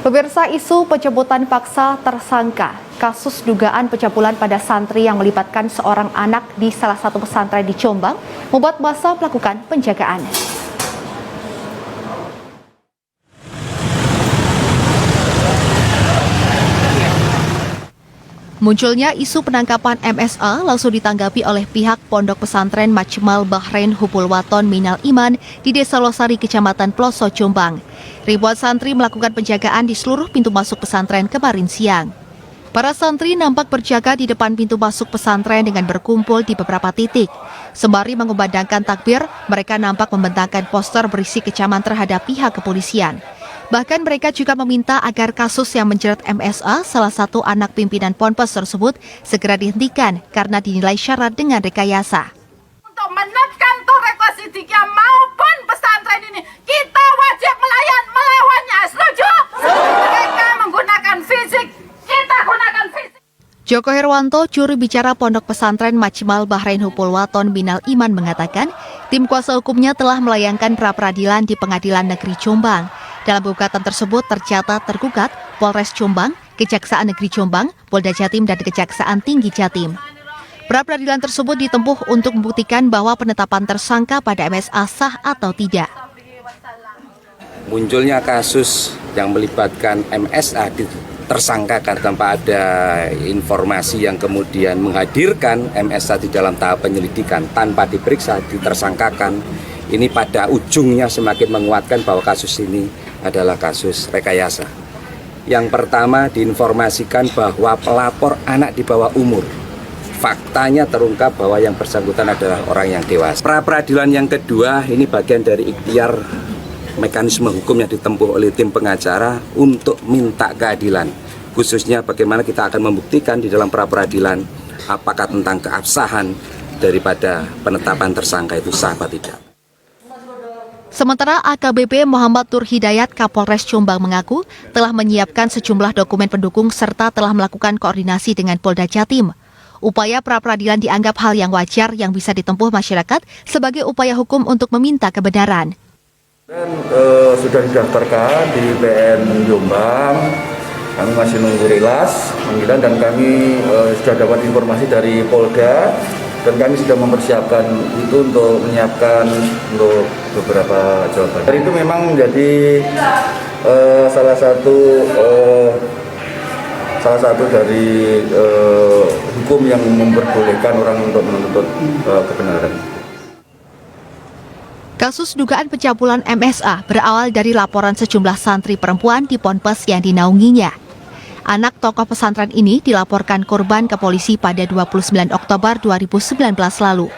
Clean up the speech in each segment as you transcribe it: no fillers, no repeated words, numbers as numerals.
Pemirsa, isu penjemputan paksa tersangka kasus dugaan pencabulan pada santri yang melibatkan seorang anak di salah satu pesantren di Jombang membuat massa melakukan penjagaan. Munculnya isu penangkapan MSA langsung ditanggapi oleh pihak Pondok Pesantren Majmal Bahrain Hubul Waton Minal Iman di Desa Losari, Kecamatan Ploso, Jombang. Ribuan santri melakukan penjagaan di seluruh pintu masuk pesantren kemarin siang. Para santri nampak berjaga di depan pintu masuk pesantren dengan berkumpul di beberapa titik. Sembari mengumandangkan takbir, mereka nampak membentangkan poster berisi kecaman terhadap pihak kepolisian. Bahkan mereka juga meminta agar kasus yang menjerat MSA, salah satu anak pimpinan Ponpes tersebut, segera dihentikan karena dinilai syarat dengan rekayasa. Untuk menekan toreko sidiknya maupun pesantren ini, kita wajib melawannya. Setuju? Mereka menggunakan fisik, kita gunakan fisik. Joko Herwanto, juru bicara Pondok Pesantren Majmal Bahrain Hubul Waton Minal Iman mengatakan, tim kuasa hukumnya telah melayangkan pra-peradilan di Pengadilan Negeri Jombang. Dalam gugatan tersebut tercatat tergugat Polres Jombang, Kejaksaan Negeri Jombang, Polda Jatim, dan Kejaksaan Tinggi Jatim. Pra-peradilan tersebut ditempuh untuk membuktikan bahwa penetapan tersangka pada MSA sah atau tidak. Munculnya kasus yang melibatkan MSA tersangkakan tanpa ada informasi yang kemudian menghadirkan MSA di dalam tahap penyelidikan tanpa diperiksa, ditersangkakan. Ini pada ujungnya semakin menguatkan bahwa kasus ini adalah kasus rekayasa. Yang pertama, diinformasikan bahwa pelapor anak di bawah umur. Faktanya terungkap bahwa yang bersangkutan adalah orang yang dewasa. Pra-peradilan yang kedua, ini bagian dari ikhtiar mekanisme hukum yang ditempuh oleh tim pengacara untuk minta keadilan. Khususnya bagaimana kita akan membuktikan di dalam pra-peradilan apakah tentang keabsahan daripada penetapan tersangka itu sah atau tidak. Sementara AKBP Muhammad Nur Hidayat Kapolres Jombang mengaku telah menyiapkan sejumlah dokumen pendukung serta telah melakukan koordinasi dengan Polda Jatim. Upaya pra-peradilan dianggap hal yang wajar yang bisa ditempuh masyarakat sebagai upaya hukum untuk meminta kebenaran. Dan sudah didaftarkan di PN Jombang, kami masih nunggu rilas panggilan dan kami sudah dapat informasi dari Polda. Dan kami sudah mempersiapkan itu untuk menyiapkan untuk beberapa jawaban. Dan itu memang menjadi salah satu dari hukum yang memperbolehkan orang untuk menuntut kebenaran. Kasus dugaan pencabulan MSA berawal dari laporan sejumlah santri perempuan di Ponpes yang dinaunginya. Anak tokoh pesantren ini dilaporkan korban ke polisi pada 29 Oktober 2019 lalu.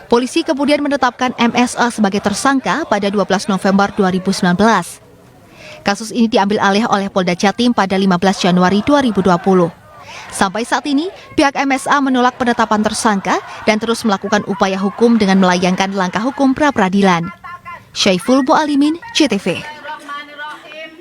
Polisi kemudian menetapkan MSA sebagai tersangka pada 12 November 2019. Kasus ini diambil alih oleh Polda Jatim pada 15 Januari 2020. Sampai saat ini, pihak MSA menolak penetapan tersangka dan terus melakukan upaya hukum dengan melayangkan langkah hukum pra-peradilan. Syaiful Bu Alimin, JTV.